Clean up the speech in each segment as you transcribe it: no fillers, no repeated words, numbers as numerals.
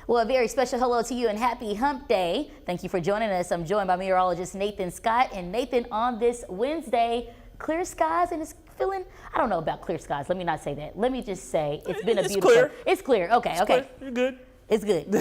Well, a very special hello to you and happy hump day. Thank you for joining us. I'm joined by meteorologist Nathan Scott. And Nathan, on this Wednesday, clear skies, and it's feeling, I don't know about clear skies. Let me not say that. Let me just say it's been a beautiful. Clear. It's clear. Okay, okay. Clear. You're good. It's good.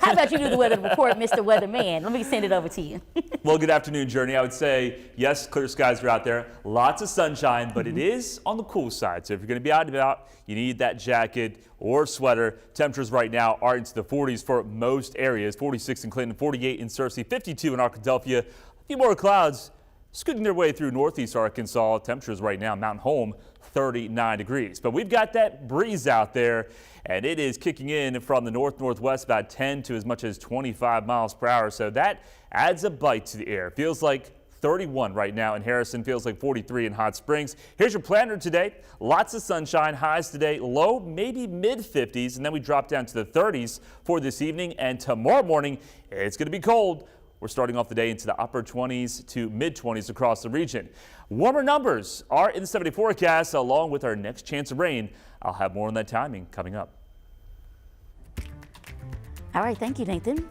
How about you do the weather report, Mr. Weatherman? Let me send it over to you. Well, good afternoon, Jurnee. I would say, yes, clear skies are out there. Lots of sunshine, but it is on the cool side. So if you're going to be out and about, you need that jacket or sweater. Temperatures right now are into the 40s for most areas. 46 in Clinton, 48 in Searcy, 52 in Arkadelphia. A few more clouds scooting their way through northeast Arkansas. Temperatures right now, Mountain Home, 39 degrees. But we've got that breeze out there, and it is kicking in from the north-northwest about 10 to as much as 25 miles per hour. So that adds a bite to the air. Feels like 31 right now in Harrison, feels like 43 in Hot Springs. Here's your planner today. Lots of sunshine, highs today, low, maybe mid-50s, and then we drop down to the 30s for this evening. And tomorrow morning, it's going to be cold. We're starting off the day into the upper 20s to mid-20s across the region. Warmer numbers are in the 70 forecast, along with our next chance of rain. I'll have more on that timing coming up. All right, thank you, Nathan.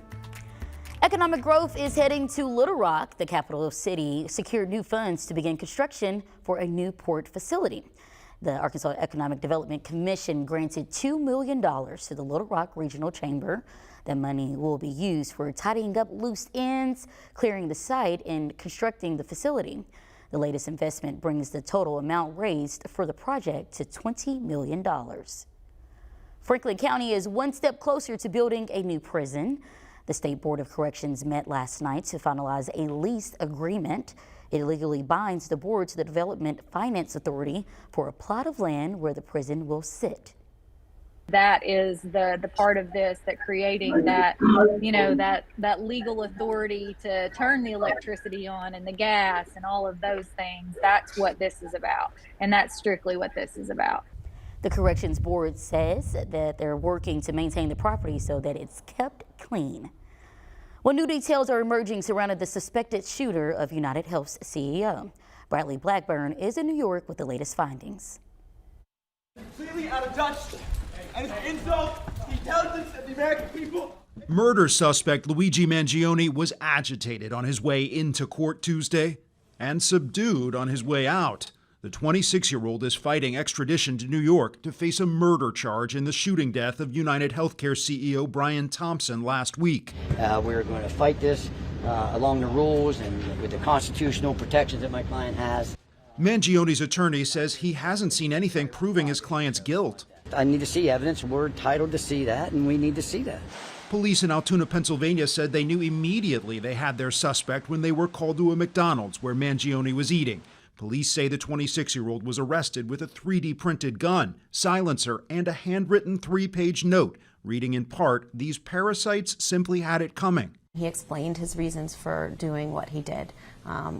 Economic growth is heading to Little Rock. The capital city secured new funds to begin construction for a new port facility. The Arkansas Economic Development Commission granted $2 million to the Little Rock Regional Chamber. That money will be used for tidying up loose ends, clearing the site, and constructing the facility. The latest investment brings the total amount raised for the project to $20 million. Franklin County is one step closer to building a new prison. The State Board of Corrections met last night to finalize a lease agreement. It legally binds the board to the Development Finance Authority for a plot of land where the prison will sit. That is the part of this, that creating that, that legal authority to turn the electricity on and the gas and all of those things. That's what this is about. And that's strictly what this is about. The Corrections Board says that they're working to maintain the property so that it's kept clean. Well, new details are emerging surrounding the suspected shooter of United Health's CEO. Bradley Blackburn is in New York with the latest findings. Completely out of touch and it's an insult to the intelligence of the American people. Murder suspect Luigi Mangione was agitated on his way into court Tuesday and subdued on his way out. The 26-year-old is fighting extradition to New York to face a murder charge in the shooting death of United Healthcare CEO Brian Thompson last week. We're going to fight this along the rules and with the constitutional protections that my client has. Mangione's attorney says he hasn't seen anything proving his client's guilt. I need to see evidence. We're entitled to see that, and we need to see that. Police in Altoona, Pennsylvania said they knew immediately they had their suspect when they were called to a McDonald's where Mangione was eating. Police say the 26-year-old was arrested with a 3D printed gun, silencer, and a handwritten 3-page note, reading in part, "These parasites simply had it coming." He explained his reasons for doing what he did,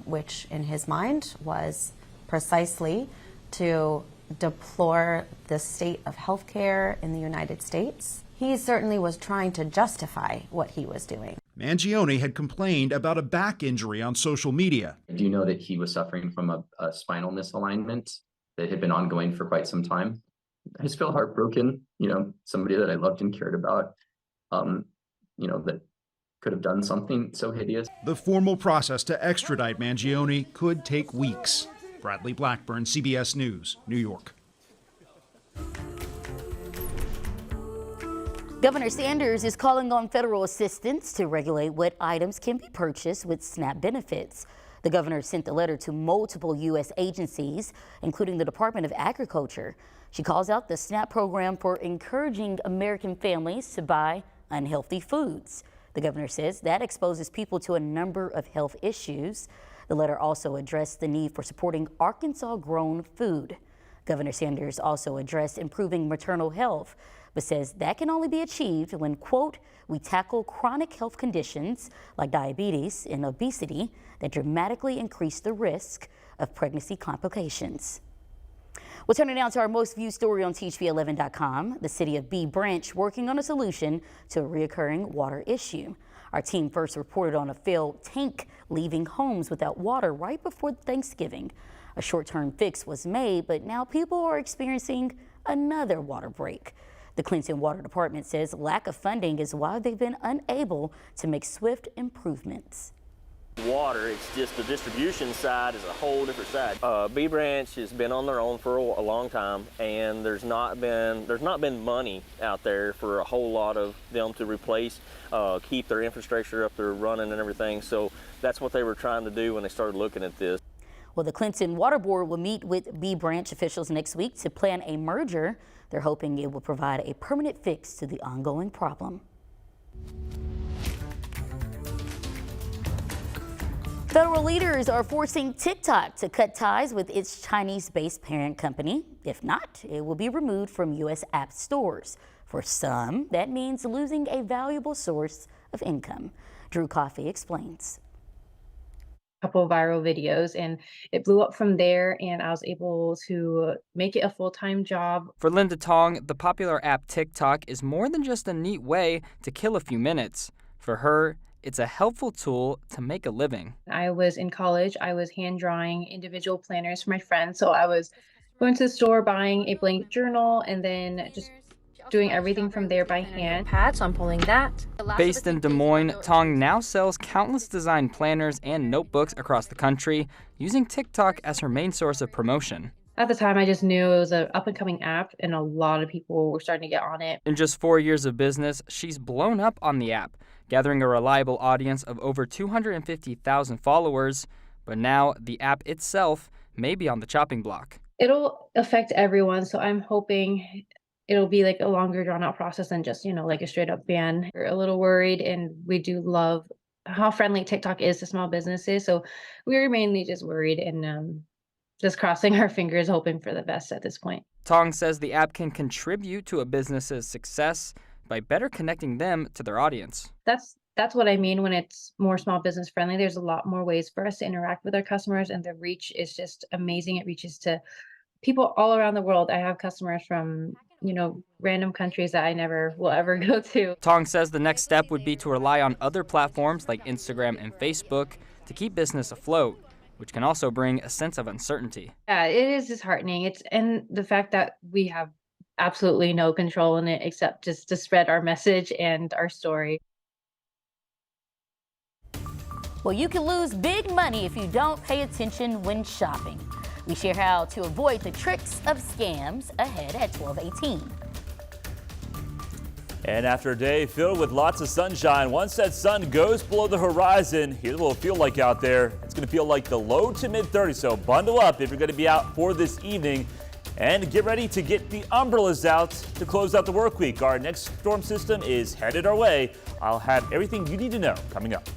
which in his mind was precisely to deplore the state of healthcare in the United States. He certainly was trying to justify what he was doing. Mangione had complained about a back injury on social media. I do know that he was suffering from a spinal misalignment that had been ongoing for quite some time. I just feel heartbroken, somebody that I loved and cared about, that could have done something so hideous. The formal process to extradite Mangione could take weeks. Bradley Blackburn, CBS News, New York. Governor Sanders is calling on federal assistance to regulate what items can be purchased with SNAP benefits. The governor sent a letter to multiple U.S. agencies, including the Department of Agriculture. She calls out the SNAP program for encouraging American families to buy unhealthy foods. The governor says that exposes people to a number of health issues. The letter also addressed the need for supporting Arkansas-grown food. Governor Sanders also addressed improving maternal health, but says that can only be achieved when, quote, we tackle chronic health conditions like diabetes and obesity that dramatically increase the risk of pregnancy complications. We'll turn it now to our most viewed story on THV11.com. The city of Bee Branch working on a solution to a reoccurring water issue. Our team first reported on a failed tank leaving homes without water right before Thanksgiving. A short-term fix was made, but now people are experiencing another water break. The Clinton Water Department says lack of funding is why they've been unable to make swift improvements. Water, it's just the distribution side is a whole different side. B Branch has been on their own for a long time, and there's not been money out there for a whole lot of them to replace, keep their infrastructure up there running and everything. So that's what they were trying to do when they started looking at this. Well, the Clinton Water Board will meet with B Branch officials next week to plan a merger. They're hoping it will provide a permanent fix to the ongoing problem. Federal leaders are forcing TikTok to cut ties with its Chinese-based parent company. If not, it will be removed from U.S. app stores. For some, that means losing a valuable source of income. Drew Coffey explains. Couple of viral videos, and it blew up from there, and I was able to make it a full-time job. For Linda Tong, the popular app TikTok is more than just a neat way to kill a few minutes. For her, it's a helpful tool to make a living. I was in college. I was hand drawing individual planners for my friends. So I was going to the store, buying a blank journal, and then just doing everything from there by hand. So I'm pulling that. Based in Des Moines, Tong now sells countless design planners and notebooks across the country, using TikTok as her main source of promotion. At the time, I just knew it was an up-and-coming app, and a lot of people were starting to get on it. In just 4 years of business, she's blown up on the app, gathering a reliable audience of over 250,000 followers. But now the app itself may be on the chopping block. It'll affect everyone, so I'm hoping it'll be like a longer drawn-out process than just, like a straight-up ban. We're a little worried, and we do love how friendly TikTok is to small businesses, so we're mainly just worried and just crossing our fingers, hoping for the best at this point. Tong says the app can contribute to a business's success by better connecting them to their audience. That's what I mean when it's more small business friendly. There's a lot more ways for us to interact with our customers, and the reach is just amazing. It reaches to people all around the world. I have customers from, random countries that I never will ever go to. Tong says the next step would be to rely on other platforms like Instagram and Facebook to keep business afloat, which can also bring a sense of uncertainty. Yeah, it is disheartening. And the fact that we have absolutely no control in it except just to spread our message and our story. Well, you can lose big money if you don't pay attention when shopping. We share how to avoid the tricks of scams ahead at 12:18. And after a day filled with lots of sunshine, once that sun goes below the horizon, here's what it'll feel like out there. It's going to feel like the low to mid 30s, so bundle up if you're going to be out for this evening. And get ready to get the umbrellas out to close out the work week. Our next storm system is headed our way. I'll have everything you need to know coming up.